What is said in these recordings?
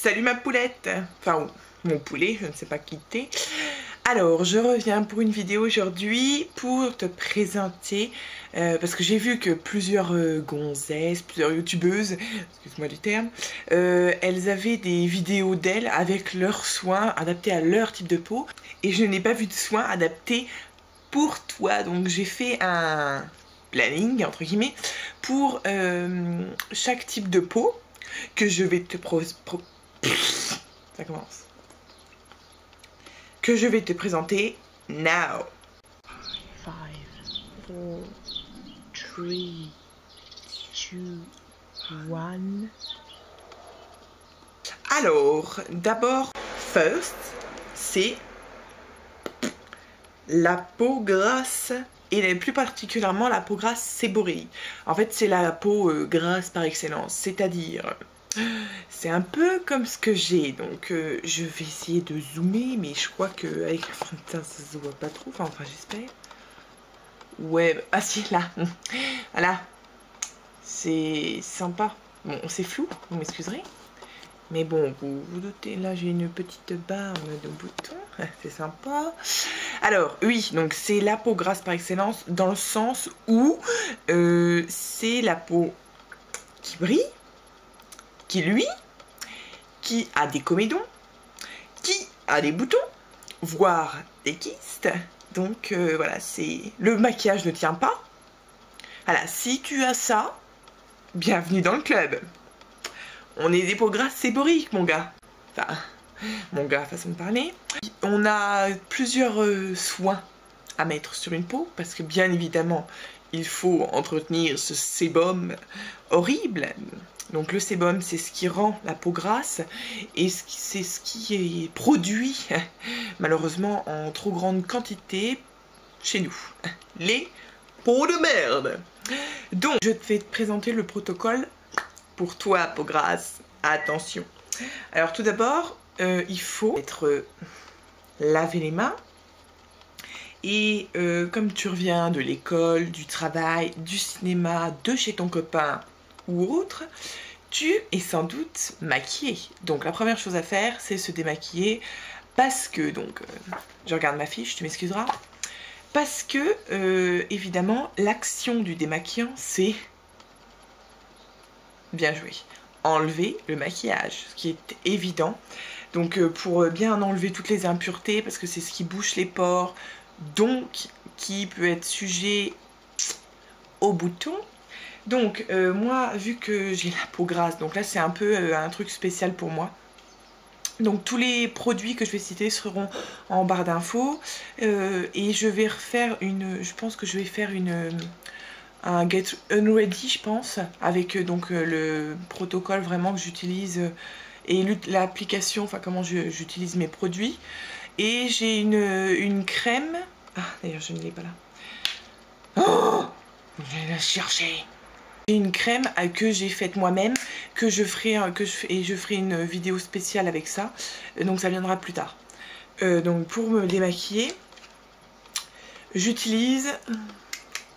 Salut ma poulette, enfin mon poulet, je ne sais pas qui t'es. Alors je reviens pour une vidéo aujourd'hui pour te présenter, parce que j'ai vu que plusieurs gonzesses, plusieurs youtubeuses, excuse-moi du terme, elles avaient des vidéos d'elles avec leurs soins adaptés à leur type de peau, et je n'ai pas vu de soins adaptés pour toi, donc j'ai fait un planning entre guillemets pour chaque type de peau que je vais te ça commence. Que je vais te présenter now. 5, 4, 3, 2, 1. Alors, d'abord, first, c'est la peau grasse et plus particulièrement la peau grasse séborrhée. En fait, c'est la peau grasse par excellence, c'est-à-dire c'est un peu comme ce que j'ai, donc je vais essayer de zoomer, mais je crois que avec le fond de teint ça se voit pas trop, enfin j'espère. Ouais, ah si, là, voilà, c'est sympa. Bon, c'est flou, vous m'excuserez, mais bon, vous vous doutez, là j'ai une petite barbe de boutons, c'est sympa. Alors oui, donc c'est la peau grasse par excellence, dans le sens où c'est la peau qui brille, qui luit, qui a des comédons, qui a des boutons, voire des kystes. Donc voilà, c'est le maquillage ne tient pas. Voilà, si tu as ça, bienvenue dans le club. On est des peaux grasses séboriques, mon gars. Enfin, mon gars, façon de parler. On a plusieurs soins à mettre sur une peau, parce que bien évidemment, il faut entretenir ce sébum horrible. Donc le sébum, c'est ce qui rend la peau grasse et c'est ce qui est produit malheureusement en trop grande quantité chez nous. Les peaux de merde. Donc je vais te présenter le protocole pour toi, peau grasse. Attention. Alors tout d'abord, il faut laver les mains. Et comme tu reviens de l'école, du travail, du cinéma, de chez ton copain ou autre, tu es sans doute maquillée. Donc la première chose à faire, c'est se démaquiller parce que, donc, je regarde ma fiche, tu m'excuseras, parce que, évidemment, l'action du démaquillant, c'est, bien joué, enlever le maquillage, ce qui est évident. Donc pour bien enlever toutes les impuretés, parce que c'est ce qui bouche les pores, donc qui peut être sujet aux boutons. Donc moi, vu que j'ai la peau grasse, donc là c'est un peu un truc spécial pour moi. Donc tous les produits que je vais citer seront en barre d'infos. Et je vais refaire je pense que je vais faire un Get Unready, je pense, avec donc le protocole vraiment que j'utilise et l'application, enfin comment j'utilise mes produits. Et j'ai une crème. Ah d'ailleurs je ne l'ai pas là. Oh, je vais la chercher. J'ai une crème que j'ai faite moi-même, que je ferai une vidéo spéciale avec ça, donc ça viendra plus tard. Donc pour me démaquiller, j'utilise,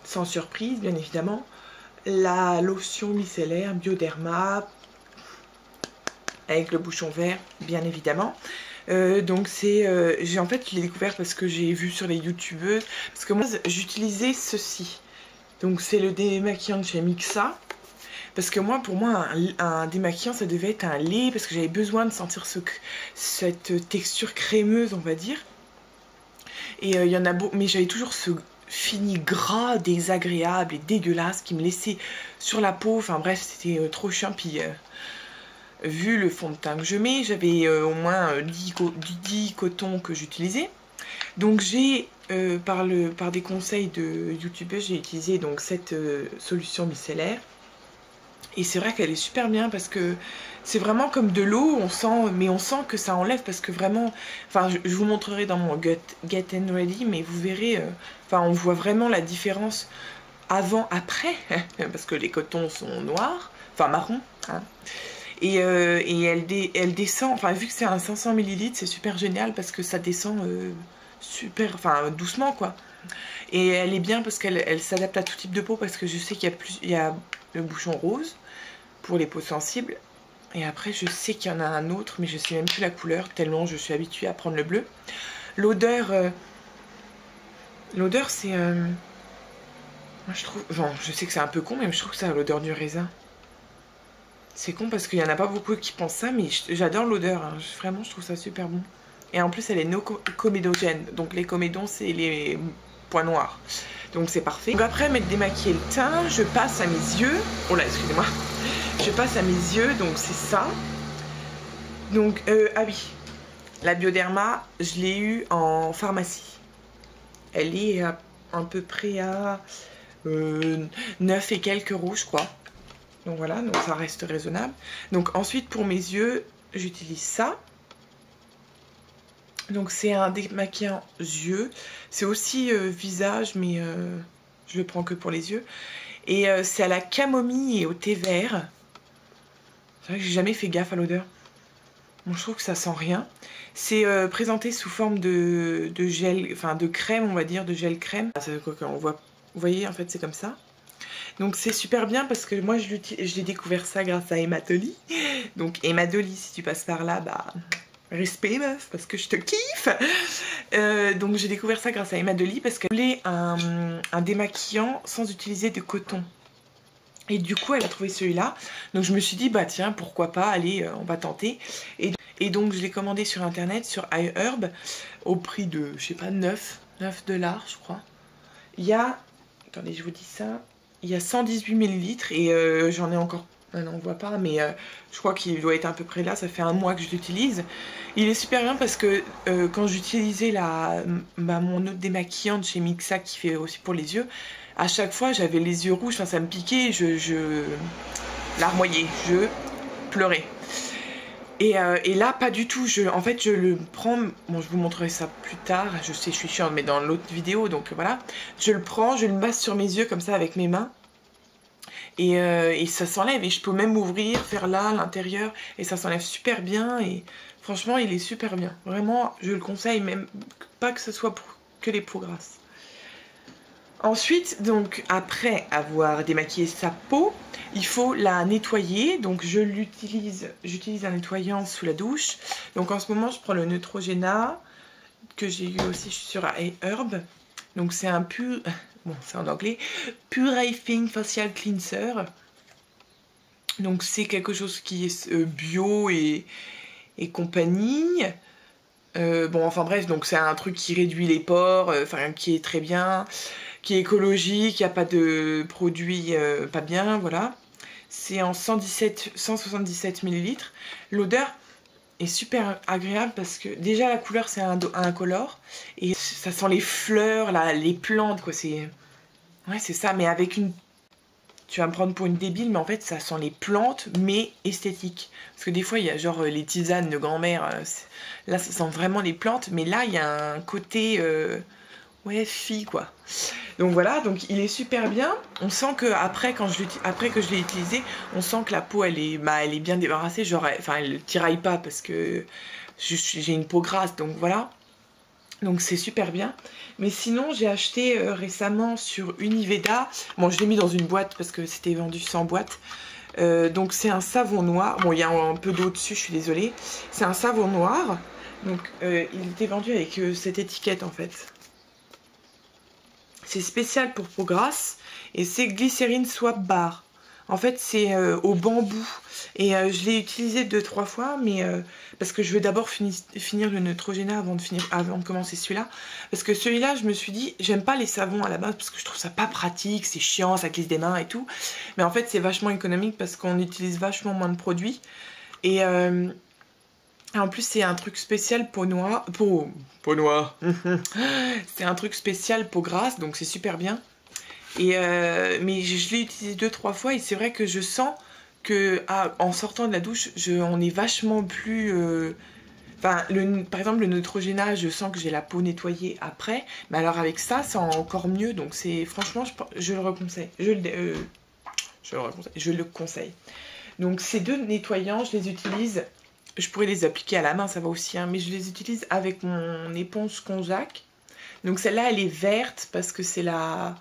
sans surprise bien évidemment, la lotion micellaire Bioderma, avec le bouchon vert bien évidemment. Donc c'est, en fait je l'ai découvert parce que j'ai vu sur les youtubeuses, parce que moi j'utilisais ceci. Donc c'est le démaquillant de chez Mixa. Parce que moi, pour moi, un démaquillant, ça devait être un lait. Parce que j'avais besoin de sentir cette texture crémeuse, on va dire. Et il y en a beau, mais j'avais toujours ce fini gras, désagréable et dégueulasse qui me laissait sur la peau. Enfin bref, c'était trop chiant. Puis vu le fond de teint que je mets, j'avais au moins 10 cotons que j'utilisais. Donc j'ai, par des conseils de youtubeurs, j'ai utilisé donc cette solution micellaire. Et c'est vrai qu'elle est super bien parce que c'est vraiment comme de l'eau, mais on sent que ça enlève parce que vraiment, enfin je vous montrerai dans mon Get Ready, mais vous verrez, enfin on voit vraiment la différence avant-après, parce que les cotons sont noirs, enfin marron, hein. Et elle descend, enfin vu que c'est un 500 ml, c'est super génial parce que ça descend super, enfin doucement quoi. Et elle est bien parce qu'elle s'adapte à tout type de peau, parce que je sais qu'il y a le bouchon rose pour les peaux sensibles, Et après, je sais qu'il y en a un autre, mais je sais même plus la couleur, tellement je suis habituée à prendre le bleu. L'odeur, c'est... moi, je trouve... Bon, je sais que c'est un peu con, mais je trouve que ça a l'odeur du raisin. C'est con parce qu'il n'y en a pas beaucoup qui pensent ça, mais j'adore l'odeur. Hein. Vraiment, je trouve ça super bon. Et en plus, elle est no comédogène. Donc les comédons, c'est les points noirs. Donc c'est parfait. Donc après m'être démaquillé le teint, je passe à mes yeux. Oh là, excusez-moi. Je passe à mes yeux, donc c'est ça. Donc, ah oui. La Bioderma, je l'ai eue en pharmacie. Elle est à peu près à 9 et quelques euros, je crois. Donc voilà, donc ça reste raisonnable. Donc ensuite, pour mes yeux, j'utilise ça. Donc c'est un démaquillant yeux. C'est aussi visage, mais je le prends que pour les yeux. Et c'est à la camomille et au thé vert. C'est vrai que j'ai jamais fait gaffe à l'odeur. Bon, je trouve que ça sent rien. C'est présenté sous forme de gel, enfin de crème, on va dire, de gel crème. C'est quoi qu'on voit. Vous voyez, en fait, c'est comme ça. Donc c'est super bien parce que moi, j'ai découvert ça grâce à Emma Dolly. Donc Emma Dolly, si tu passes par là, bah... respect meuf, parce que je te kiffe. Donc j'ai découvert ça grâce à Emma Dolly parce qu'elle voulait un démaquillant sans utiliser de coton. Et du coup elle a trouvé celui-là. Donc je me suis dit bah tiens pourquoi pas, allez on va tenter. Et donc je l'ai commandé sur internet, sur iHerb, au prix de je sais pas 9 $, je crois. Il y a, attendez je vous dis ça, il y a 118 ml et j'en ai encore. Non, on voit pas, mais je crois qu'il doit être à peu près là. Ça fait un mois que je l'utilise. Il est super bien parce que quand j'utilisais mon autre démaquillante chez Mixa qui fait aussi pour les yeux, à chaque fois j'avais les yeux rouges, enfin, ça me piquait, je larmoyais, je pleurais. Et là, pas du tout. En fait, je le prends. Bon, je vous montrerai ça plus tard. Je sais, je suis chiante, mais dans l'autre vidéo, donc voilà. Je le prends, je le masse sur mes yeux comme ça avec mes mains. Et ça s'enlève et je peux même ouvrir, faire là, l'intérieur et ça s'enlève super bien et franchement il est super bien. Vraiment je le conseille, même pas que ce soit pour que les peaux grasses. Ensuite donc après avoir démaquillé sa peau, il faut la nettoyer. Donc j'utilise un nettoyant sous la douche. Donc en ce moment je prends le Neutrogena que j'ai eu aussi sur iHerb. Donc c'est un pur... Bon, c'est en anglais. Purifying Facial Cleanser. Donc c'est quelque chose qui est bio et compagnie. Bon, enfin bref, donc c'est un truc qui réduit les pores, enfin qui est très bien, qui est écologique, il n'y a pas de produits pas bien, voilà. C'est en 177 ml. L'odeur est super agréable parce que déjà la couleur c'est un incolore et ça sent les fleurs, là, les plantes quoi, c'est... Ouais c'est ça, mais avec une... Tu vas me prendre pour une débile, mais en fait ça sent les plantes mais esthétique. Parce que des fois il y a genre les tisanes de grand-mère, là ça sent vraiment les plantes, mais là il y a un côté... ouais fille quoi. Donc voilà, donc il est super bien. On sent que après que je l'ai utilisé, on sent que la peau elle est bien débarrassée. Genre, enfin elle tiraille pas parce que j'ai une peau grasse, donc voilà. Donc c'est super bien. Mais sinon j'ai acheté récemment sur Univeda. Bon je l'ai mis dans une boîte parce que c'était vendu sans boîte. Donc c'est un savon noir. Bon il y a un peu d'eau dessus, je suis désolée. C'est un savon noir. Donc il était vendu avec cette étiquette en fait. C'est spécial pour peau grasse et c'est glycérine swap bar. En fait c'est au bambou et je l'ai utilisé 2-3 fois mais parce que je veux d'abord finir le Neutrogena avant de commencer celui-là. Parce que celui-là je me suis dit j'aime pas les savons à la base parce que je trouve ça pas pratique, c'est chiant, ça glisse des mains et tout. Mais en fait c'est vachement économique parce qu'on utilise vachement moins de produits et en plus c'est un truc spécial peau noire, peau noire. C'est un truc spécial peau grasse donc c'est super bien. Et mais je l'ai utilisé 2-3 fois et c'est vrai que je sens que en sortant de la douche on est vachement plus... Enfin, par exemple le Neutrogena je sens que j'ai la peau nettoyée après. Mais alors avec ça c'est encore mieux. Donc c'est franchement je le reconseille. Je le conseille. Donc ces deux nettoyants je les utilise. Je pourrais les appliquer à la main, ça va aussi, hein, mais je les utilise avec mon éponge Conjac. Donc celle-là, elle est verte parce que c'est la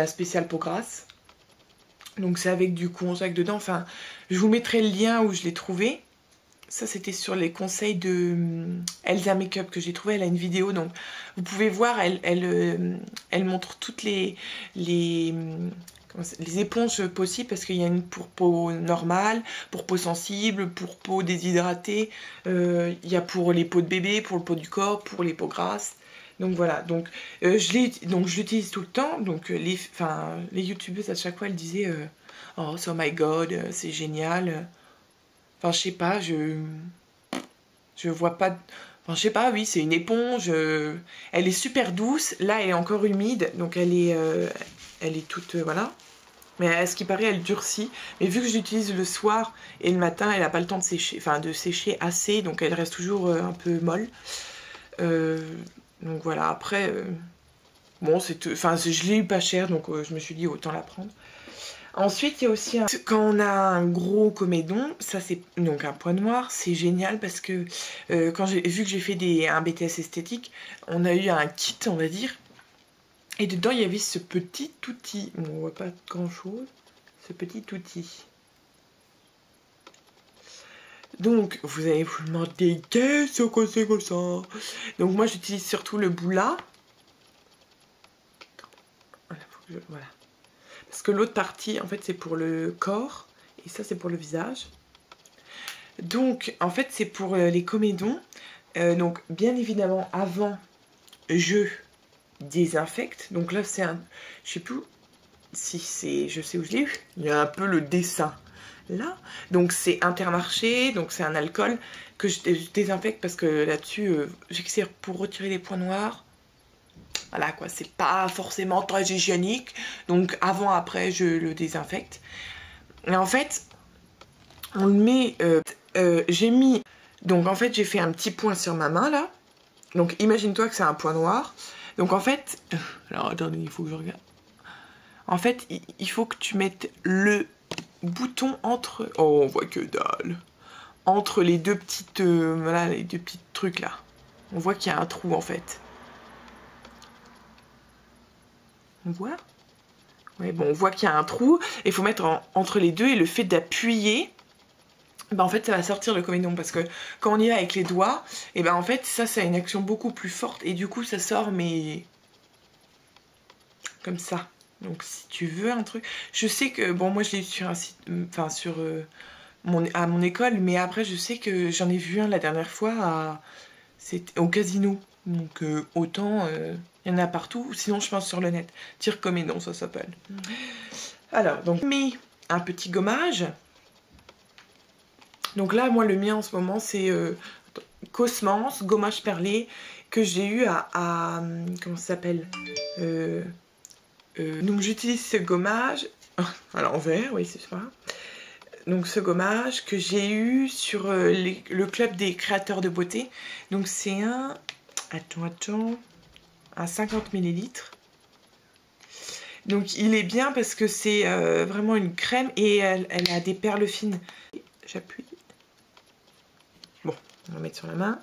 spéciale peau grasse. Donc c'est avec du conjac dedans. Enfin, je vous mettrai le lien où je l'ai trouvé. Ça, c'était sur les conseils de Elsa Makeup que j'ai trouvé. Elle a une vidéo, donc vous pouvez voir, elle montre toutes les éponges possibles, parce qu'il y a une pour peau normale, pour peau sensible, pour peau déshydratée. Il y a pour les peaux de bébé, pour le peau du corps, pour les peaux grasses. Donc voilà, donc je l'utilise tout le temps. Donc les youtubeuses à chaque fois elles disaient oh my god, c'est génial. Enfin je sais pas, je vois pas. Enfin je sais pas, oui c'est une éponge. Elle est super douce. Là elle est encore humide, donc elle est toute voilà. Mais à ce qui paraît elle durcit. Mais vu que je l'utilise le soir et le matin, elle a pas le temps de sécher, enfin de sécher assez, donc elle reste toujours un peu molle. Donc voilà, après, bon, je l'ai eu pas cher, donc je me suis dit autant la prendre. Ensuite, il y a aussi, quand on a un gros comédon, ça c'est donc un point noir, c'est génial parce que vu que j'ai fait un BTS esthétique, on a eu un kit, on va dire, et dedans il y avait ce petit outil, bon, on voit pas grand chose, ce petit outil. Donc, vous allez vous demander qu'est-ce que c'est que ça? Donc, moi, j'utilise surtout le Bula. Voilà. Parce que l'autre partie, en fait, c'est pour le corps. Et ça, c'est pour le visage. Donc, en fait, c'est pour les comédons. Donc, bien évidemment, avant, je désinfecte. Donc là, c'est un... Je sais plus si c'est... Je sais où je l'ai eu. Il y a un peu le dessin. Là, donc c'est Intermarché, donc c'est un alcool que je désinfecte parce que là-dessus, j'excire pour retirer les points noirs. Voilà quoi, c'est pas forcément très hygiénique, donc avant, après, je le désinfecte. Et en fait, on le met, j'ai mis, donc en fait, j'ai fait un petit point sur ma main là. Donc imagine-toi que c'est un point noir. Donc en fait, alors attendez, il faut que je regarde. En fait, il faut que tu mettes le bouton entre... Oh, on voit que dalle. Entre les deux petites... voilà, les deux petits trucs là. On voit qu'il y a un trou en fait. On voit? Ouais, bon, on voit qu'il y a un trou. Il faut mettre entre les deux, et le fait d'appuyer, ben en fait ça va sortir le comédon, parce que quand on y va avec les doigts, et ben en fait ça a une action beaucoup plus forte, et du coup ça sort, mais comme ça. Donc si tu veux un truc, je sais que bon, moi je l'ai sur un site, enfin sur à mon école, mais après je sais que j'en ai vu un la dernière fois c'était au casino, donc autant il y en a partout, sinon je pense sur le net. Tire comédon, ça s'appelle. Alors donc mais un petit gommage. Donc là moi le mien en ce moment c'est Cosmans gommage perlé que j'ai eu comment ça s'appelle, donc j'utilise ce gommage à l'envers, oui c'est ça. Donc ce gommage que j'ai eu sur le club des créateurs de beauté. Donc c'est un... Attends. Un 50 ml. Donc il est bien parce que c'est vraiment une crème et elle a des perles fines. J'appuie. Bon, on va mettre sur la main.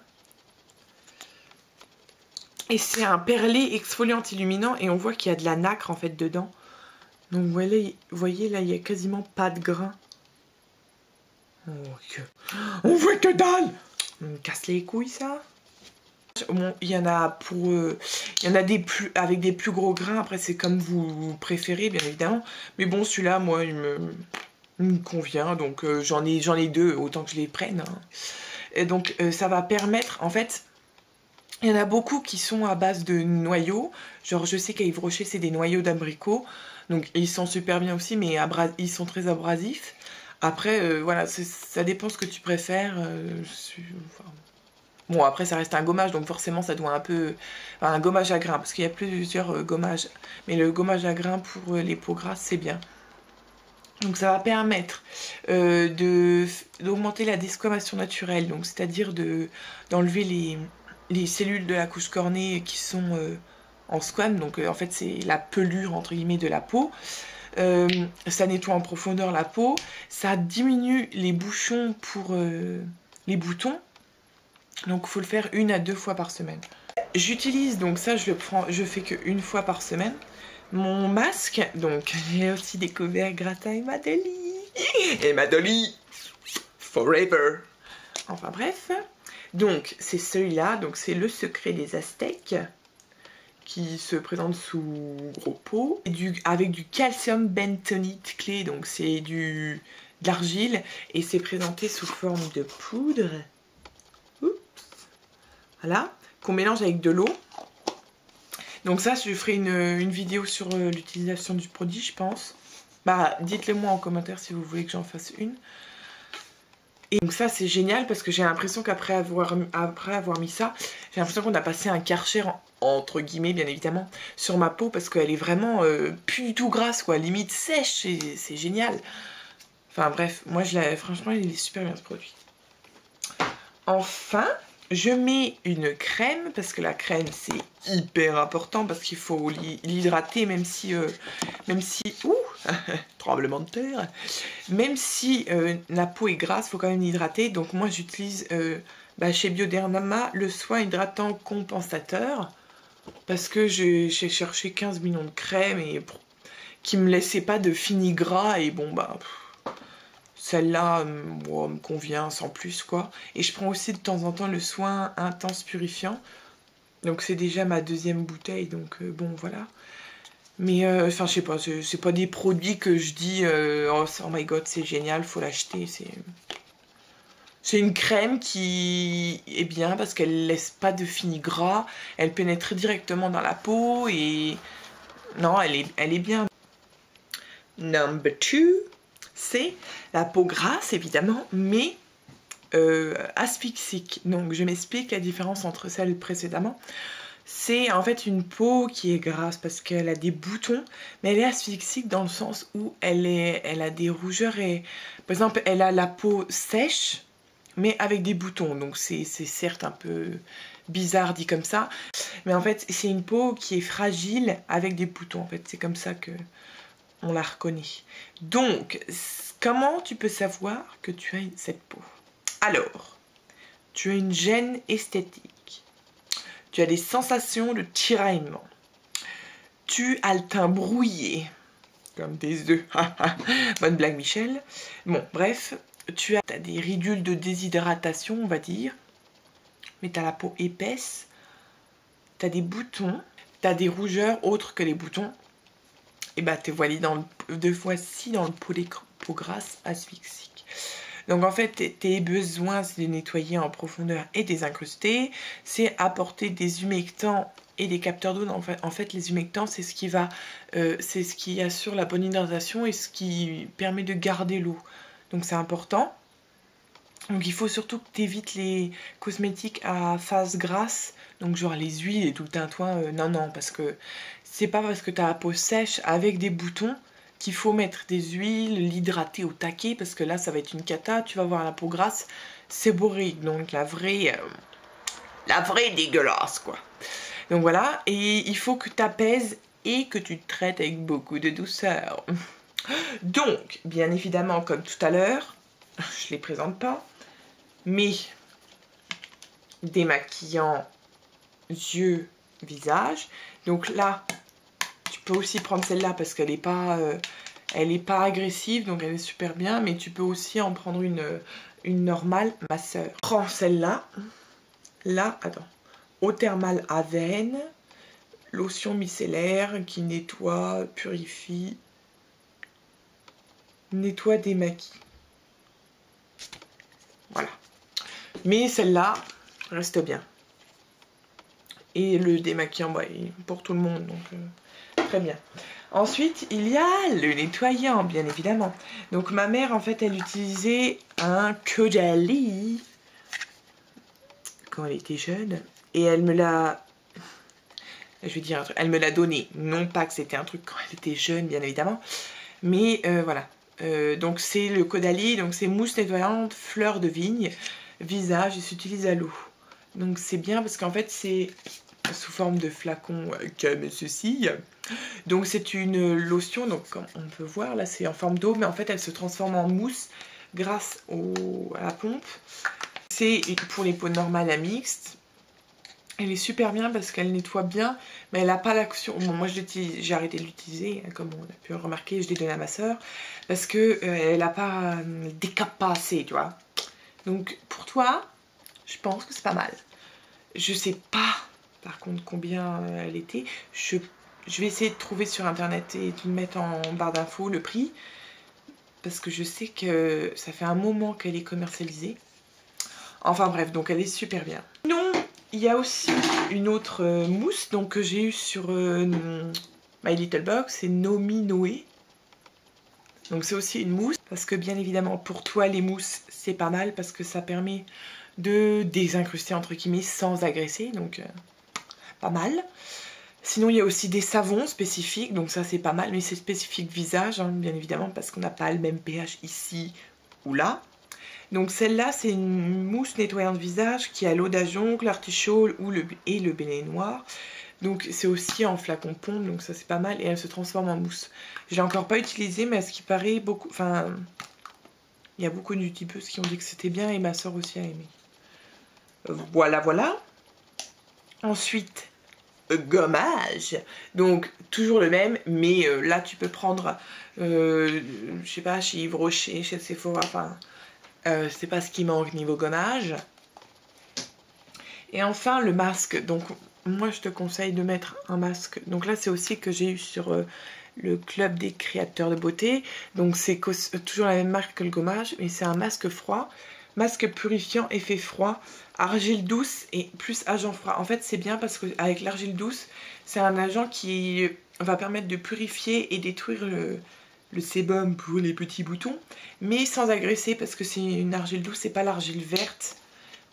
Et c'est un perlé exfoliant illuminant et on voit qu'il y a de la nacre en fait dedans. Donc vous voyez là, il n'y a quasiment pas de grains. On voit que dalle. On me casse les couilles ça. Bon, il y en a il y en a avec des plus gros grains. Après c'est comme vous préférez bien évidemment. Mais bon celui-là moi il me convient. Donc j'en ai deux, autant que je les prenne. Hein. Et donc ça va permettre en fait... Il y en a beaucoup qui sont à base de noyaux. Genre je sais qu'à Yves Rocher c'est des noyaux d'abricot. Donc ils sont super bien aussi, mais ils sont très abrasifs. Après voilà, ça dépend ce que tu préfères. Bon après ça reste un gommage, donc forcément ça doit un peu... Enfin, un gommage à grains, parce qu'il y a plusieurs gommages. Mais le gommage à grains pour les peaux grasses c'est bien. Donc ça va permettre d'augmenter la desquamation naturelle. Donc c'est-à-dire d'enlever les cellules de la couche cornée qui sont en squame, donc en fait c'est la pelure entre guillemets de la peau. Ça nettoie en profondeur la peau, ça diminue les bouchons pour les boutons, donc il faut le faire 1 à 2 fois par semaine. J'utilise donc ça, je fais que 1 fois par semaine, mon masque. Donc j'ai aussi découvert grâce à Emma Dolly. Emma Dolly Forever. Enfin bref. Donc c'est celui-là. Donc c'est le secret des Aztèques, qui se présente sous gros pot, avec du calcium bentonite clé, donc c'est de l'argile, et c'est présenté sous forme de poudre. Oups. Voilà, qu'on mélange avec de l'eau. Donc ça, je ferai une vidéo sur l'utilisation du produit, je pense. Bah, dites-le moi en commentaire si vous voulez que j'en fasse une. Et donc ça, c'est génial parce que j'ai l'impression qu'après avoir mis ça, j'ai l'impression qu'on a passé un Karcher, entre guillemets, bien évidemment, sur ma peau parce qu'elle est vraiment plus du tout grasse, quoi, limite sèche, c'est génial. Enfin bref, moi, franchement, il est super bien ce produit. Enfin, je mets une crème parce que la crème, c'est hyper important parce qu'il faut l'hydrater, même si ouh, tremblement de terre, même si la peau est grasse, il faut quand même l'hydrater. Donc moi j'utilise chez Bioderma le soin hydratant compensateur parce que j'ai cherché 15 millions de crèmes et qui me laissaient pas de fini gras, et bon bah celle-là me convient sans plus, quoi. Et je prends aussi de temps en temps le soin intense purifiant, donc c'est déjà ma deuxième bouteille, donc bon voilà. Mais enfin je sais pas, c'est pas des produits que je dis oh my god c'est génial, faut l'acheter. C'est une crème qui est bien parce qu'elle laisse pas de fini gras, elle pénètre directement dans la peau et non, elle est bien. Number 2, c'est la peau grasse évidemment, mais asphyxique. Donc je m'explique la différence entre celle précédemment. C'est en fait une peau qui est grasse parce qu'elle a des boutons, mais elle est asphyxique dans le sens où elle a des rougeurs et, par exemple, elle a la peau sèche, mais avec des boutons. Donc c'est certes un peu bizarre dit comme ça, mais en fait c'est une peau qui est fragile avec des boutons. En fait c'est comme ça que on la reconnaît. Donc comment tu peux savoir que tu as cette peau? Alors, tu as une gêne esthétique. Tu as des sensations de tiraillement. Tu as le teint brouillé, comme des œufs. Bonne blague, Michel. Bon, bref, tu as des ridules de déshydratation, on va dire. Mais tu as la peau épaisse. Tu as des boutons. Tu as des rougeurs autres que les boutons. Et bah, te voici dans le peau grasse asphyxique. Donc en fait, tes besoins, c'est de nettoyer en profondeur et désincruster, c'est apporter des humectants et des capteurs d'eau. En fait, les humectants, c'est ce qui assure la bonne hydratation et ce qui permet de garder l'eau. Donc c'est important. Donc il faut surtout que tu évites les cosmétiques à phase grasse, donc genre les huiles et tout le tintouin. Non, parce que c'est pas parce que tu as la peau sèche avec des boutons qu'il faut mettre des huiles, l'hydrater au taquet, parce que là ça va être une cata, tu vas avoir la peau grasse, séborrheique, donc la vraie dégueulasse quoi. Donc voilà, et il faut que tu apaises et que tu te traites avec beaucoup de douceur. Donc, bien évidemment, comme tout à l'heure, je les présente pas, mais démaquillant yeux, visage. Donc là, tu peux aussi prendre celle-là parce qu'elle n'est pas, agressive, donc elle est super bien. Mais tu peux aussi en prendre une normale, ma soeur. Prends celle-là. Là, attends. Eau thermale Avène, lotion micellaire qui nettoie, purifie, nettoie, démaquille. Voilà. Mais celle-là reste bien. Et le démaquillant, bah, pour tout le monde, donc très bien. Ensuite, il y a le nettoyant, bien évidemment. Donc ma mère, en fait, elle utilisait un Caudalie quand elle était jeune. Et elle me l'a... Je vais dire un truc. Elle me l'a donné. Non pas que c'était un truc quand elle était jeune, bien évidemment. Mais voilà. Donc c'est le Caudalie. Donc c'est mousse nettoyante, fleur de vigne, visage. Et s'utilise à l'eau. Donc c'est bien parce qu'en fait c'est sous forme de flacon comme ceci. Donc c'est une lotion. Donc comme on peut voir là c'est en forme d'eau. Mais en fait elle se transforme en mousse grâce à la pompe. C'est pour les peaux normales à mixtes. Elle est super bien parce qu'elle nettoie bien, mais elle n'a pas l'action. Bon, moi j'ai arrêté de l'utiliser, comme on a pu remarquer, je l'ai donné à ma soeur, parce que elle n'a pas décape pas assez, tu vois. Donc pour toi, je pense que c'est pas mal. Je sais pas par contre combien elle était. Je vais essayer de trouver sur internet et de mettre en barre d'infos le prix, parce que je sais que ça fait un moment qu'elle est commercialisée. Enfin bref, donc elle est super bien. Non, il y a aussi une autre mousse donc, que j'ai eue sur My Little Box, c'est Nomi Noé. Donc c'est aussi une mousse, parce que bien évidemment pour toi les mousses c'est pas mal, parce que ça permet de désincruster entre guillemets sans agresser, donc pas mal. Sinon il y a aussi des savons spécifiques, donc ça c'est pas mal, mais c'est spécifique visage, hein, bien évidemment, parce qu'on n'a pas le même pH ici ou là. Donc celle-là, c'est une mousse nettoyante visage qui a l'eau d'ajonc, l'artichaut et le béné noir. Donc c'est aussi en flacon pompe, donc ça c'est pas mal. Et elle se transforme en mousse. Je l'ai encore pas utilisée, mais à ce qui paraît, beaucoup... Enfin, il y a beaucoup de youtubeuses qui ont dit que c'était bien et ma soeur aussi a aimé. Voilà, voilà. Ensuite, gommage. Donc toujours le même, mais là tu peux prendre, je sais pas, chez Yves Rocher, chez Sephora, enfin... c'est pas ce qui manque niveau gommage. Et enfin le masque, donc moi je te conseille de mettre un masque, donc là c'est aussi que j'ai eu sur le club des créateurs de beauté, donc c'est toujours la même marque que le gommage, mais c'est un masque froid, masque purifiant effet froid, argile douce et plus agent froid. En fait c'est bien parce qu'avec l'argile douce c'est un agent qui va permettre de purifier et détruire le sébum pour les petits boutons, mais sans agresser, parce que c'est une argile douce, c'est pas l'argile verte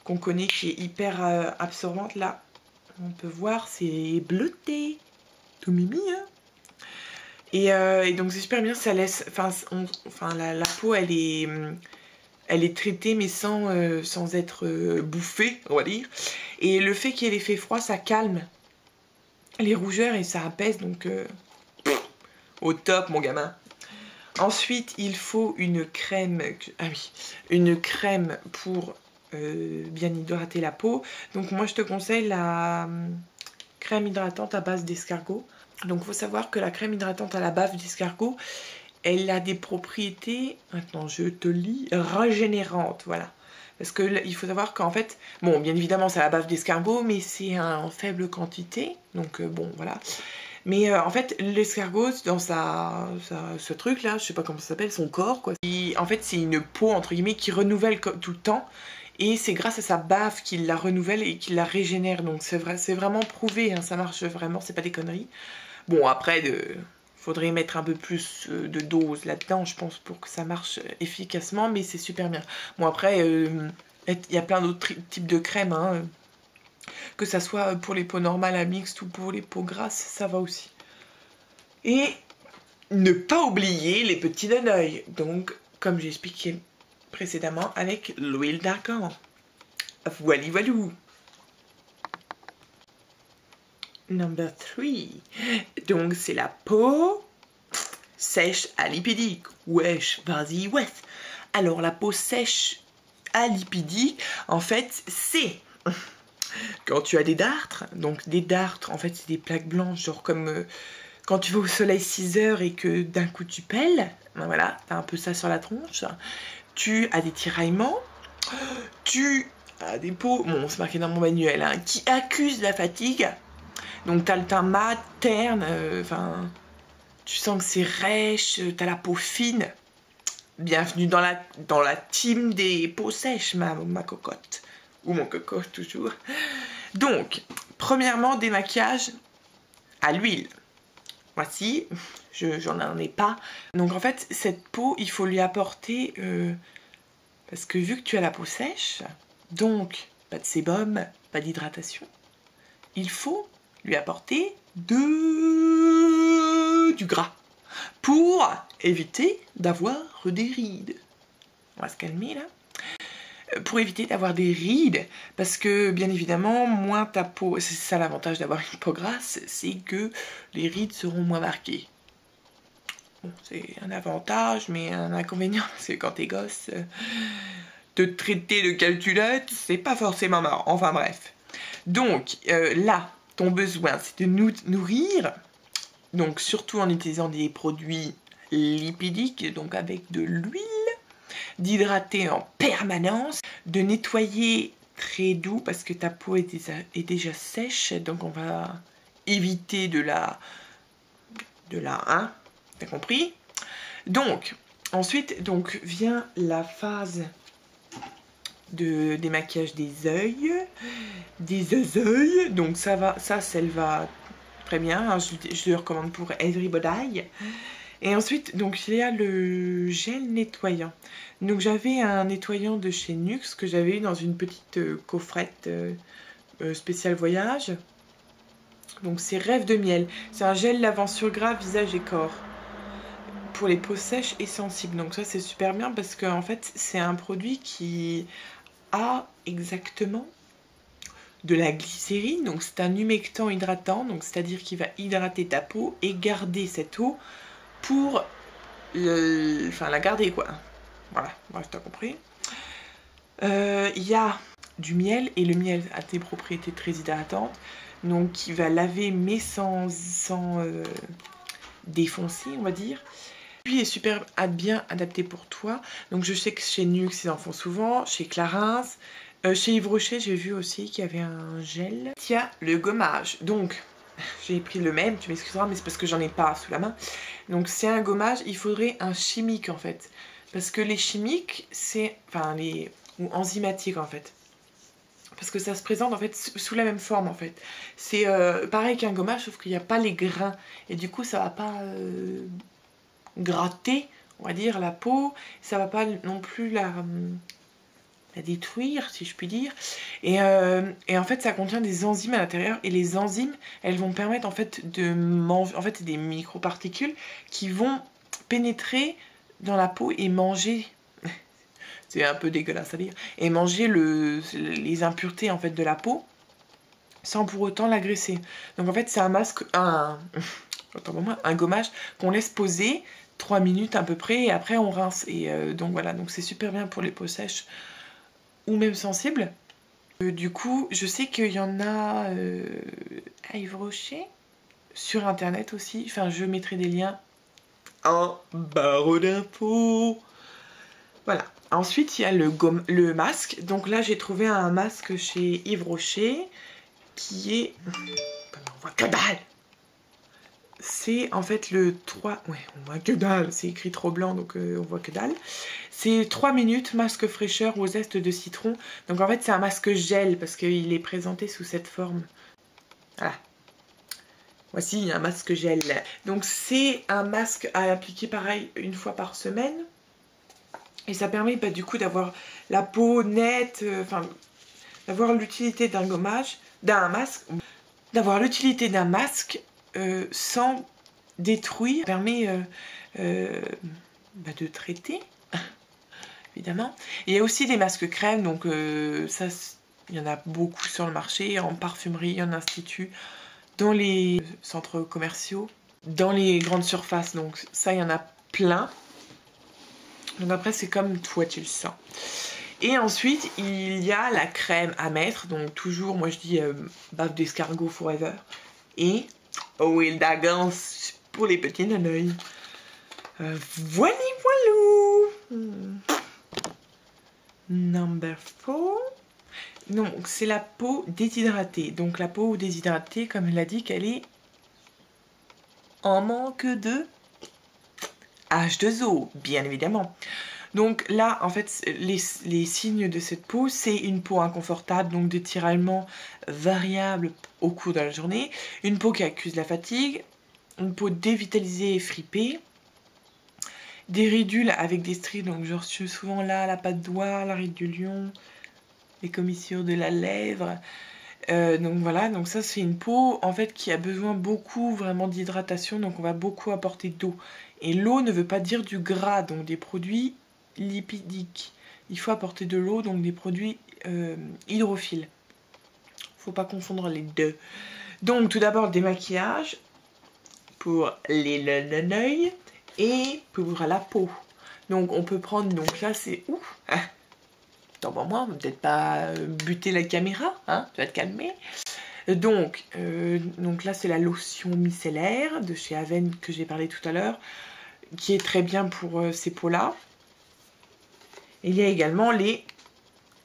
qu'on connaît qui est hyper absorbante. Là on peut voir c'est bleuté, tout mimi hein. Et donc c'est super bien, ça laisse, enfin la peau elle est traitée mais sans être bouffée, on va dire, et le fait qu'il y ait l'effet froid ça calme les rougeurs et ça apaise, donc au top mon gamin. Ensuite, il faut une crème, une crème pour bien hydrater la peau. Donc moi, je te conseille la crème hydratante à base d'escargot. Donc il faut savoir que la crème hydratante à la base d'escargot, elle a des propriétés, maintenant je te lis, régénérantes, voilà. Parce que il faut savoir qu'en fait, bon, bien évidemment, c'est à la base d'escargot, mais c'est en faible quantité. Donc bon, voilà. Mais en fait, l'escargot, dans ce truc là, je sais pas comment ça s'appelle, son corps quoi. En fait, c'est une peau entre guillemets qui renouvelle tout le temps. Et c'est grâce à sa bave qu'il la renouvelle et qu'il la régénère. Donc c'est vrai, c'est vraiment prouvé, hein, ça marche vraiment, c'est pas des conneries. Bon, après, faudrait mettre un peu plus de dose là-dedans, je pense, pour que ça marche efficacement, mais c'est super bien. Bon, après, il y a plein d'autres types de crèmes, hein. Que ça soit pour les peaux normales à mixte ou pour les peaux grasses, ça va aussi. Et ne pas oublier les petits d'œil. Donc, comme j'ai expliqué précédemment, avec l'huile d'argan. Voilà, voilà. Number 3. Donc, c'est la peau sèche à lipidique. Wesh, vas-y, wesh. Alors, la peau sèche à lipidique, en fait, c'est... Quand tu as des dartres, donc des dartres, en fait, c'est des plaques blanches, genre comme quand tu vas au soleil 6 heures et que d'un coup tu pèles, ben voilà, t'as un peu ça sur la tronche. Tu as des tiraillements, tu as des peaux, bon, c'est marqué dans mon manuel, hein, qui accusent la fatigue. Donc t'as le teint mat, terne, enfin, tu sens que c'est rêche, t'as la peau fine. Bienvenue dans la team des peaux sèches, ma cocotte. Ou mon coco, toujours. Donc, premièrement, démaquillage à l'huile. Voici, j'en ai pas. Donc en fait, cette peau, il faut lui apporter... parce que vu que tu as la peau sèche, donc pas de sébum, pas d'hydratation, il faut lui apporter du gras pour éviter d'avoir des rides. On va se calmer là. Pour éviter d'avoir des rides, parce que bien évidemment moins ta peau, c'est ça l'avantage d'avoir une peau grasse, c'est que les rides seront moins marquées. Bon, c'est un avantage, mais un inconvénient, c'est quand t'es gosse, te traiter de calculette, c'est pas forcément marrant, enfin bref. Donc là, ton besoin, c'est de nous nourrir, donc surtout en utilisant des produits lipidiques, donc avec de l'huile, d'hydrater en permanence, de nettoyer très doux parce que ta peau est déjà sèche, donc on va éviter de la hein, t'as compris? Donc ensuite donc vient la phase de démaquillage des yeux, donc ça va très bien, hein, je le recommande pour everybody. Et ensuite donc il y a le gel nettoyant. Donc j'avais un nettoyant de chez Nuxe que j'avais eu dans une petite coffrette spéciale voyage. Donc c'est Rêve de miel, c'est un gel lavant sur gras, visage et corps pour les peaux sèches et sensibles. Donc ça c'est super bien parce que en fait c'est un produit qui a exactement de la glycérine, donc c'est un humectant hydratant, donc c'est-à-dire qu'il va hydrater ta peau et garder cette eau pour la garder quoi. Voilà, bref, t'as compris. Il y a du miel, et le miel a des propriétés très hydratantes, donc qui va laver mais sans défoncer, on va dire. Puis est super bien adapté pour toi. Donc je sais que chez Nuxe ils en font souvent, chez Clarins, chez Yves Rocher j'ai vu aussi qu'il y avait un gel. Tiens, le gommage. Donc j'ai pris le même, tu m'excuseras, mais c'est parce que j'en ai pas sous la main. Donc c'est un gommage, il faudrait un chimique en fait. Parce que les chimiques, c'est... Enfin, ou enzymatiques en fait. Parce que ça se présente en fait sous la même forme en fait. C'est pareil qu'un gommage, sauf qu'il n'y a pas les grains. Et du coup, ça va pas gratter, on va dire, la peau. Ça va pas non plus la détruire, si je puis dire. Et en fait, ça contient des enzymes à l'intérieur. Et les enzymes, elles vont permettre en fait de manger... En fait, c'est des microparticules qui vont pénétrer dans la peau et manger... C'est un peu dégueulasse à dire. Et manger les impuretés en fait de la peau sans pour autant l'agresser. Donc en fait c'est un gommage qu'on laisse poser 3 minutes à peu près et après on rince. Et donc voilà, donc c'est super bien pour les peaux sèches ou même sensibles. Du coup, je sais qu'il y en a à Yves Rocher, sur internet aussi. Enfin, je mettrai des liens en barre d'infos. Voilà. Ensuite, il y a le masque. Donc là, j'ai trouvé un masque chez Yves Rocher qui est... On voit que dalle. C'est en fait le 3... Ouais, on voit que dalle. C'est écrit trop blanc, donc on voit que dalle. C'est 3 minutes, masque fraîcheur au zeste de citron. Donc en fait, c'est un masque gel parce qu'il est présenté sous cette forme. Voilà. Voici un masque gel. Donc c'est un masque à appliquer pareil une fois par semaine. Et ça permet du coup d'avoir la peau nette, d'avoir l'utilité d'un gommage, sans détruire. Ça permet de traiter, évidemment. Et il y a aussi des masques crème, donc ça, il y en a beaucoup sur le marché, en parfumerie, en institut, dans les centres commerciaux, dans les grandes surfaces, donc ça, il y en a plein. Donc après, c'est comme toi tu le sens. Et ensuite, il y a la crème à mettre. Donc toujours, moi je dis bave d'escargot forever. Et huile d'argan pour les petits naneuils. Voilà, voilou. Number 4. Donc c'est la peau déshydratée. Donc la peau déshydratée, comme elle a dit, qu'elle est en manque de H2O, bien évidemment. Donc là, en fait, les signes de cette peau, c'est une peau inconfortable, donc des tiraillements variables au cours de la journée, une peau qui accuse la fatigue, une peau dévitalisée et fripée, des ridules avec des stries, donc je reçois souvent là, la patte d'oie, la ride du lion, les commissures de la lèvre. Donc voilà, donc ça c'est une peau en fait qui a besoin beaucoup vraiment d'hydratation, donc on va beaucoup apporter d'eau. Et l'eau ne veut pas dire du gras, donc des produits lipidiques. Il faut apporter de l'eau, donc des produits hydrophiles. Faut pas confondre les deux. Donc tout d'abord le démaquillage pour les naneuils et pour la peau. Donc on peut prendre, donc là c'est ouf, tant pour moi, on va peut-être pas buter la caméra, hein, tu vas te calmer. Donc là c'est la lotion micellaire de chez Aven que j'ai parlé tout à l'heure, qui est très bien pour ces peaux-là. Il y a également les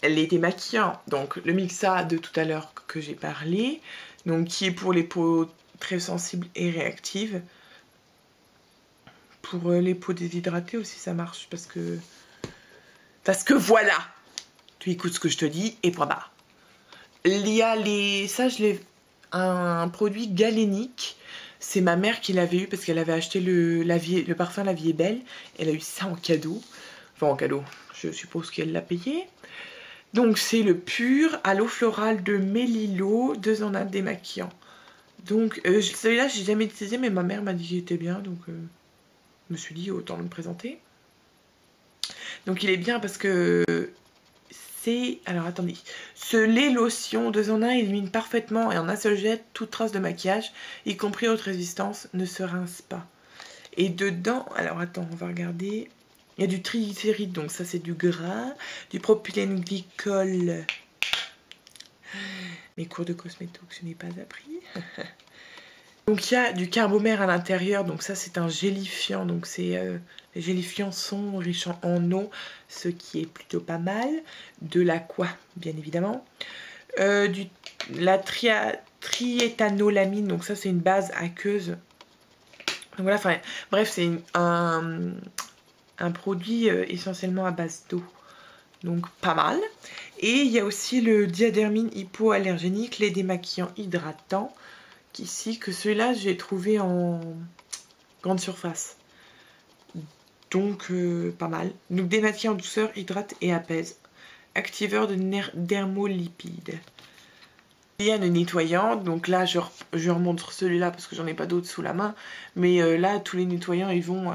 démaquillants, donc le Mixa de tout à l'heure que j'ai parlé, donc qui est pour les peaux très sensibles et réactives. Pour les peaux déshydratées aussi ça marche, parce que voilà, tu écoutes ce que je te dis et point barre. Il y a un produit galénique, c'est ma mère qui l'avait eu parce qu'elle avait acheté le parfum La Vie est Belle, elle a eu ça en cadeau, enfin en cadeau, je suppose qu'elle l'a payé. Donc c'est le pur à l'eau florale de Mélilo, 2 en 1 démaquillant. Donc celui-là j'ai jamais utilisé, mais ma mère m'a dit qu'il était bien, donc je me suis dit autant le présenter. Donc il est bien parce que c'est... Alors attendez. Ce lait lotion 2 en 1 élimine parfaitement et en un seul jet toute trace de maquillage, y compris haute résistance, ne se rince pas. Et dedans... Alors attends, on va regarder... Il y a du triglycéride, donc ça c'est du gras, du propylène glycol. Mes cours de cosméto que je n'ai pas appris. Donc il y a du carbomère à l'intérieur, donc ça c'est un gélifiant, donc c'est les gélifiants sont riches en eau, ce qui est plutôt pas mal. De l'aqua, bien évidemment. La triéthanolamine, donc ça c'est une base aqueuse. Donc voilà, enfin bref, c'est un produit essentiellement à base d'eau, donc pas mal. Et il y a aussi le diadermine hypoallergénique, les démaquillants hydratants, ici, que celui-là j'ai trouvé en grande surface, donc pas mal. Donc démaquillant en douceur, hydrate et apaise, activeur de dermolipides. Il y a le nettoyant, donc là je remontre celui-là parce que j'en ai pas d'autres sous la main, mais là tous les nettoyants ils vont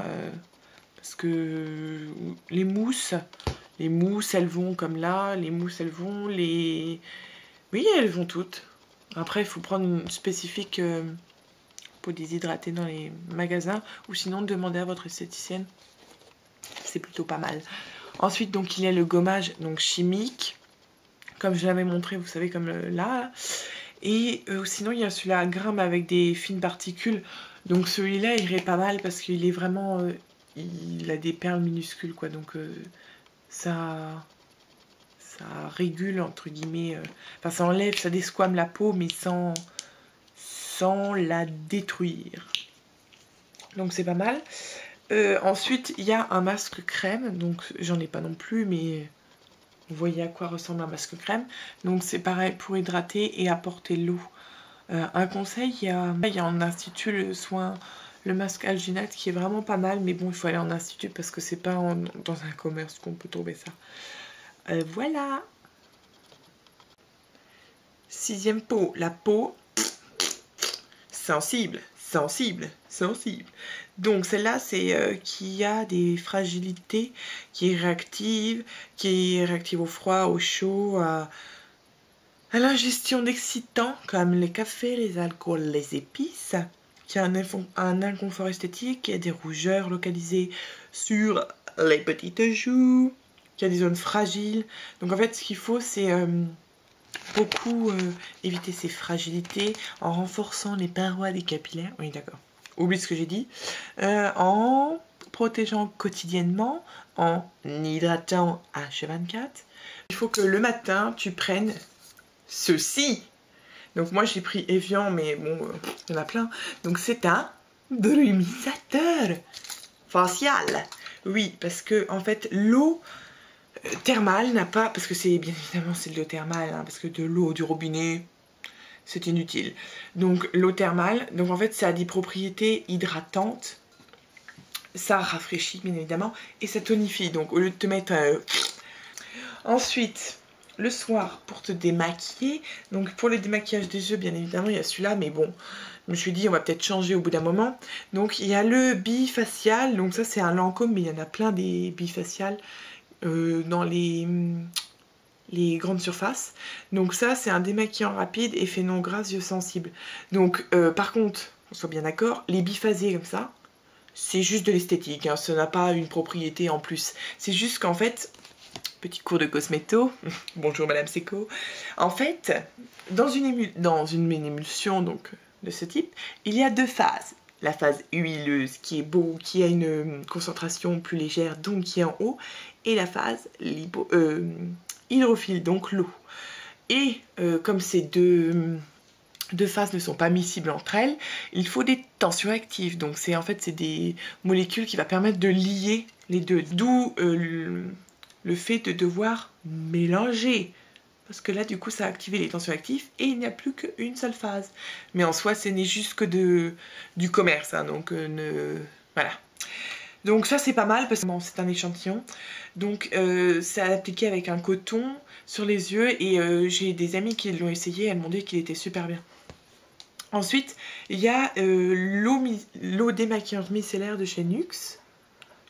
parce que les mousses elles vont comme là, les mousses elles vont, oui elles vont toutes. Après il faut prendre une spécifique pour déshydrater dans les magasins, ou sinon demander à votre esthéticienne, c'est plutôt pas mal. Ensuite donc il y a le gommage donc chimique, comme je l'avais montré, vous savez, comme là. Et sinon il y a celui-là à gramme avec des fines particules, donc celui-là il irait pas mal parce qu'il est vraiment il a des perles minuscules quoi, donc ça régule entre guillemets, enfin ça enlève, ça desquame la peau mais sans la détruire, donc c'est pas mal. Ensuite il y a un masque crème, donc j'en ai pas non plus, mais vous voyez à quoi ressemble un masque crème. Donc c'est pareil pour hydrater et apporter l'eau. Un conseil, il y a en institut le masque alginate qui est vraiment pas mal, mais bon il faut aller en institut parce que c'est pas dans un commerce qu'on peut trouver ça. Voilà. 6e peau, la peau sensible. Donc celle-là c'est qui a des fragilités, qui est réactive au froid, au chaud, à l'ingestion d'excitants comme les cafés, les alcools, les épices, qui a un inconfort esthétique, qui a des rougeurs localisées sur les petites joues, qui a des zones fragiles. Donc en fait ce qu'il faut c'est beaucoup éviter ces fragilités en renforçant les parois des capillaires. Oui d'accord, oublie ce que j'ai dit. En protégeant quotidiennement, en hydratant H24. Il faut que le matin tu prennes ceci. Donc moi j'ai pris Evian, mais bon il y en a plein. Donc c'est un brumisateur facial. Oui, parce que en fait l'eau thermale n'a pas, parce que c'est bien évidemment c'est de l'eau thermale, hein, parce que de l'eau du robinet c'est inutile. Donc l'eau thermale, donc en fait ça a des propriétés hydratantes, ça rafraîchit bien évidemment et ça tonifie. Donc au lieu de te mettre ensuite le soir pour te démaquiller, donc pour le démaquillage des yeux bien évidemment il y a celui-là, mais bon je me suis dit on va peut-être changer au bout d'un moment. Donc il y a le bifacial, donc ça c'est un Lancôme, mais il y en a plein des bifaciales dans les grandes surfaces. Donc ça c'est un démaquillant rapide, effet non gras, yeux sensibles. Donc par contre, on soit bien d'accord, les biphasés comme ça, c'est juste de l'esthétique, hein, ça n'a pas une propriété en plus. C'est juste qu'en fait, Petit cours de cosméto. Bonjour Madame Seco. En fait, dans une émulsion donc, de ce type, il y a 2 phases. La phase huileuse qui est beau, qui a une concentration plus légère, donc qui est en haut, et la phase hydrophile, donc l'eau. Et comme ces deux phases ne sont pas miscibles entre elles, il faut des tensions actives. Donc en fait c'est des molécules qui vont permettre de lier les deux. D'où le fait de devoir mélanger. Parce que là, du coup, ça a activé les tensions actives et il n'y a plus qu'une seule phase. Mais en soi, ce n'est juste que du commerce. Hein, donc, voilà. Donc ça, c'est pas mal parce que c'est un échantillon. Donc, c'est appliqué avec un coton sur les yeux. Et j'ai des amis qui l'ont essayé. Elles m'ont dit qu'il était super bien. Ensuite, il y a l'eau démaquillante micellaire de chez NYX.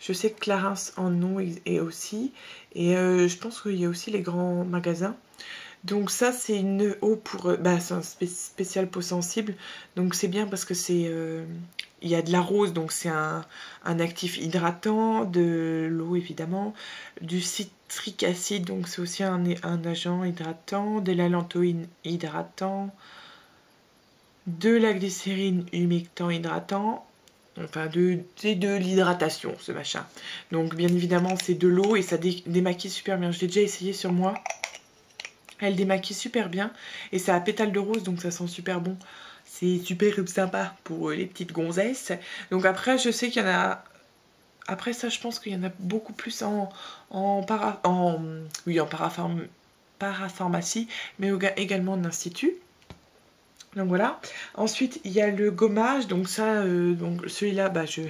Je sais que Clarins en ont et aussi. Et je pense qu'il y a aussi les grands magasins. Donc ça c'est une eau pour... c'est un spécial peau sensible. Donc c'est bien parce que c'est... il y a de la rose, donc c'est un actif hydratant. De l'eau évidemment. Du citrique acide, donc c'est aussi un agent hydratant. De l'allantoïne hydratant. De la glycérine humectant hydratant. Enfin, c'est de l'hydratation, ce machin. Donc, bien évidemment, c'est de l'eau et ça démaquille super bien. Je l'ai déjà essayé sur moi. Elle démaquille super bien. Et ça a pétale de rose, donc ça sent super bon. C'est super sympa pour les petites gonzesses. Donc après, je sais qu'il y en a... Après ça, je pense qu'il y en a beaucoup plus en parapharmacie, mais également en institut. Donc voilà. Ensuite, il y a le gommage. Donc ça, donc celui-là, je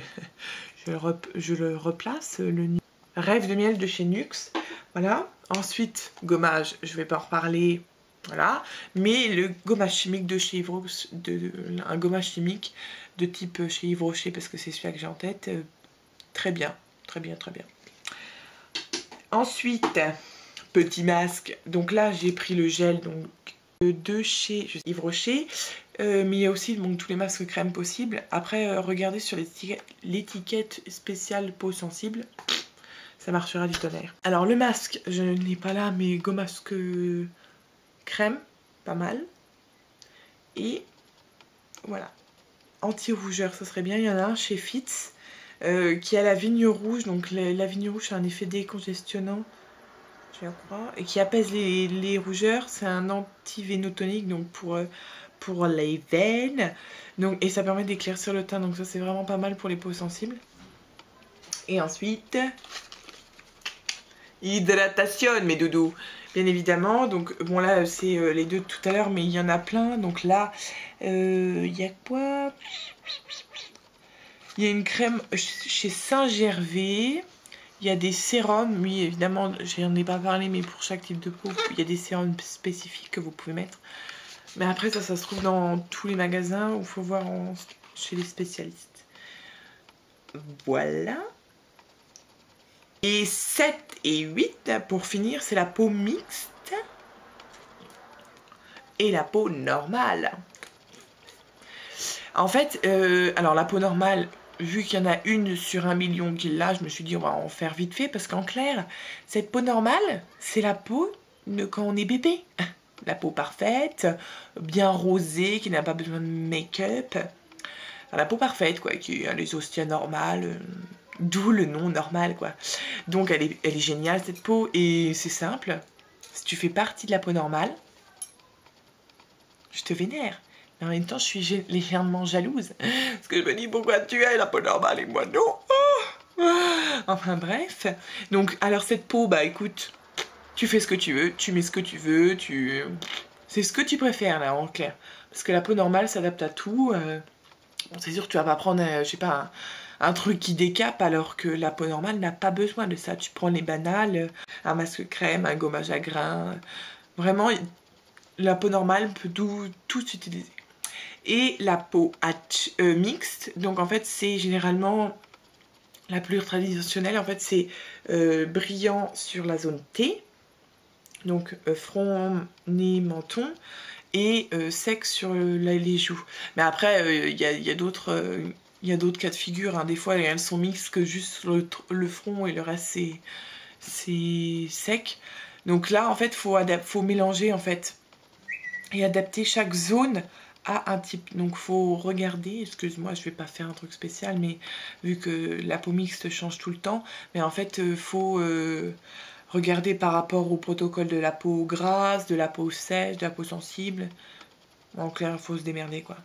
le replace. Le Rêve de miel de chez NYX. Voilà. Ensuite, gommage, je vais pas en reparler. Voilà. Mais le gommage chimique de chez Yves Rocher, un gommage chimique de type chez Yves Rocher, parce que c'est celui-là que j'ai en tête. Très bien. Très bien, très bien. Ensuite, petit masque. Donc là, j'ai pris le gel, donc de chez Yves Rocher, mais il y a aussi donc, tous les masques crème possibles. Après, regardez sur l'étiquette spéciale peau sensible, ça marchera du tonnerre. Alors le masque, je ne l'ai pas là, mais go masque crème, pas mal. Et voilà, anti-rougeur, ça serait bien. Il y en a un chez Fitz qui a la vigne rouge, donc la vigne rouge a un effet décongestionnant, je crois, et qui apaise les rougeurs. C'est un anti-vénotonique, donc pour les veines, donc, et ça permet d'éclaircir le teint, donc ça c'est vraiment pas mal pour les peaux sensibles. Et ensuite, hydratation, mes doudous, bien évidemment. Donc bon là c'est les deux de tout à l'heure, mais il y en a plein. Donc là, il y a quoi? Il y a une crème chez Saint-Gervais. Il y a des sérums, oui évidemment, j'en ai pas parlé, mais pour chaque type de peau, il y a des sérums spécifiques que vous pouvez mettre. Mais après ça se trouve dans tous les magasins, où il faut voir chez les spécialistes. Voilà. Et 7 et 8, pour finir, c'est la peau mixte et la peau normale. En fait, alors la peau normale, vu qu'il y en a une sur 1 million qui l'a, je me suis dit on va en faire vite fait, parce qu'en clair, cette peau normale, c'est la peau de quand on est bébé. La peau parfaite, bien rosée, qui n'a pas besoin de make-up. Enfin, la peau parfaite, quoi, qui a les ostia normales, d'où le nom normal, quoi. Donc elle est géniale cette peau, et c'est simple. Si tu fais partie de la peau normale, je te vénère. Mais en même temps, je suis légèrement jalouse. Parce que je me dis, pourquoi tu as la peau normale et moi non? Enfin bref. Donc, alors cette peau, bah écoute, tu fais ce que tu veux, tu mets ce que tu veux, c'est ce que tu préfères là, en clair. Parce que la peau normale s'adapte à tout. Bon, c'est sûr que tu vas pas prendre, je sais pas, un truc qui décape, alors que la peau normale n'a pas besoin de ça. Tu prends les banales, un masque crème, un gommage à grains. Vraiment, la peau normale peut tout utiliser. Et la peau mixte, donc en fait c'est généralement la plus traditionnelle, en fait c'est brillant sur la zone T, donc front, nez, menton, et sec sur les joues. Mais après il y a d'autres cas de figure, hein. Des fois elles sont mixtes que juste le front, et le reste c'est sec. Donc là, en fait, faut mélanger, en fait, et adapter chaque zone à un type. Donc faut regarder, excuse-moi, je vais pas faire un truc spécial, mais vu que la peau mixte change tout le temps, mais en fait, faut regarder par rapport au protocole de la peau grasse, de la peau sèche, de la peau sensible. En clair, faut se démerder, quoi.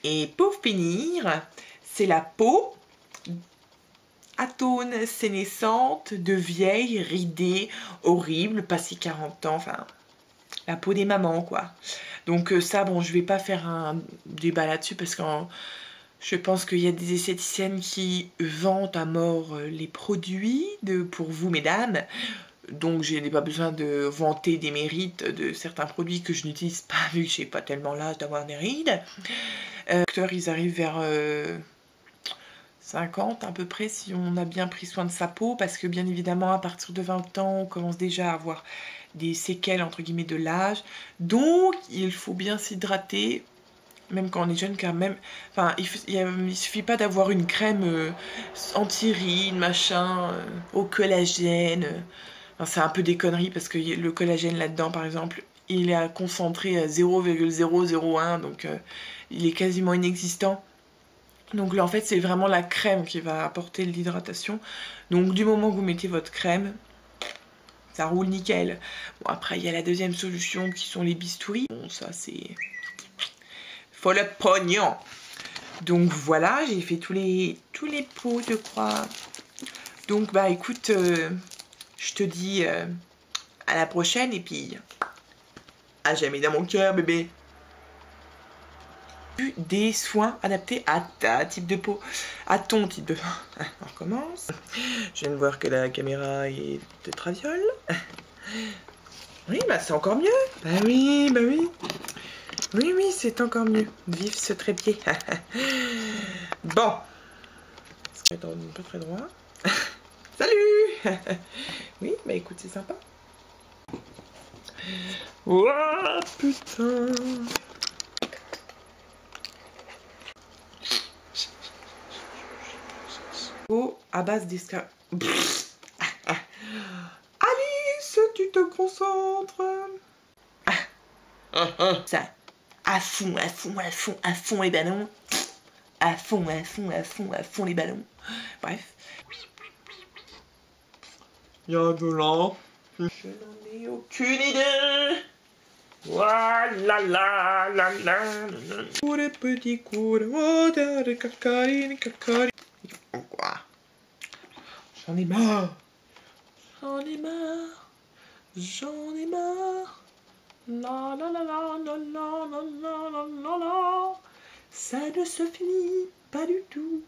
Et pour finir, c'est la peau atone, sénescente, de vieille, ridée, horrible, passé 40 ans, enfin, la peau des mamans, quoi. Donc ça, bon, je vais pas faire un débat là-dessus, parce que je pense qu'il y a des esthéticiennes qui vantent à mort les produits pour vous, mesdames. Donc je n'ai pas besoin de vanter des mérites de certains produits que je n'utilise pas, vu que j'ai pas tellement l'âge d'avoir des rides. Ils arrivent vers 50 à peu près, si on a bien pris soin de sa peau, parce que bien évidemment à partir de 20 ans on commence déjà à avoir des séquelles entre guillemets de l'âge, donc il faut bien s'hydrater même quand on est jeune, car même, enfin, il suffit pas d'avoir une crème anti-rides, machin, au collagène. Enfin, c'est un peu des conneries, parce que le collagène là-dedans, par exemple, il est concentré à 0,001, donc il est quasiment inexistant. Donc là, en fait, c'est vraiment la crème qui va apporter l'hydratation. Donc du moment que vous mettez votre crème, ça roule nickel. Bon, après, il y a la deuxième solution qui sont les bistouris. Bon, ça, c'est... faut le pognon. Donc voilà, j'ai fait tous les pots, je crois. Donc bah écoute, je te dis à la prochaine, et puis à jamais dans mon cœur, bébé. Des soins adaptés à ta type de peau, à ton type de... On recommence. Je viens de voir que la caméra est de traviole. Oui, bah c'est encore mieux. Bah oui, bah oui. Oui, oui, c'est encore mieux. Vive ce trépied. Bon. Attends, pas très droit. Salut. Oui, bah écoute, c'est sympa. Oh, putain. Peau à base d'escargot. Alice, tu te concentres. Ça. À fond, à fond, à fond, à fond les ballons. À fond, à fond, à fond, à fond les ballons. Bref. Il y a de l'an. Je n'en ai aucune idée. Voilà, la, la, la, la. Pour les petits coups de water, de cacarine, cacarine. Quoi? J'en ai marre. J'en ai marre. J'en ai marre. La la la la la la la la la la la. Ça ne se finit pas du tout.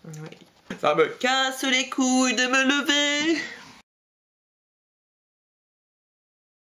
Oui. Ça me casse les couilles de me lever.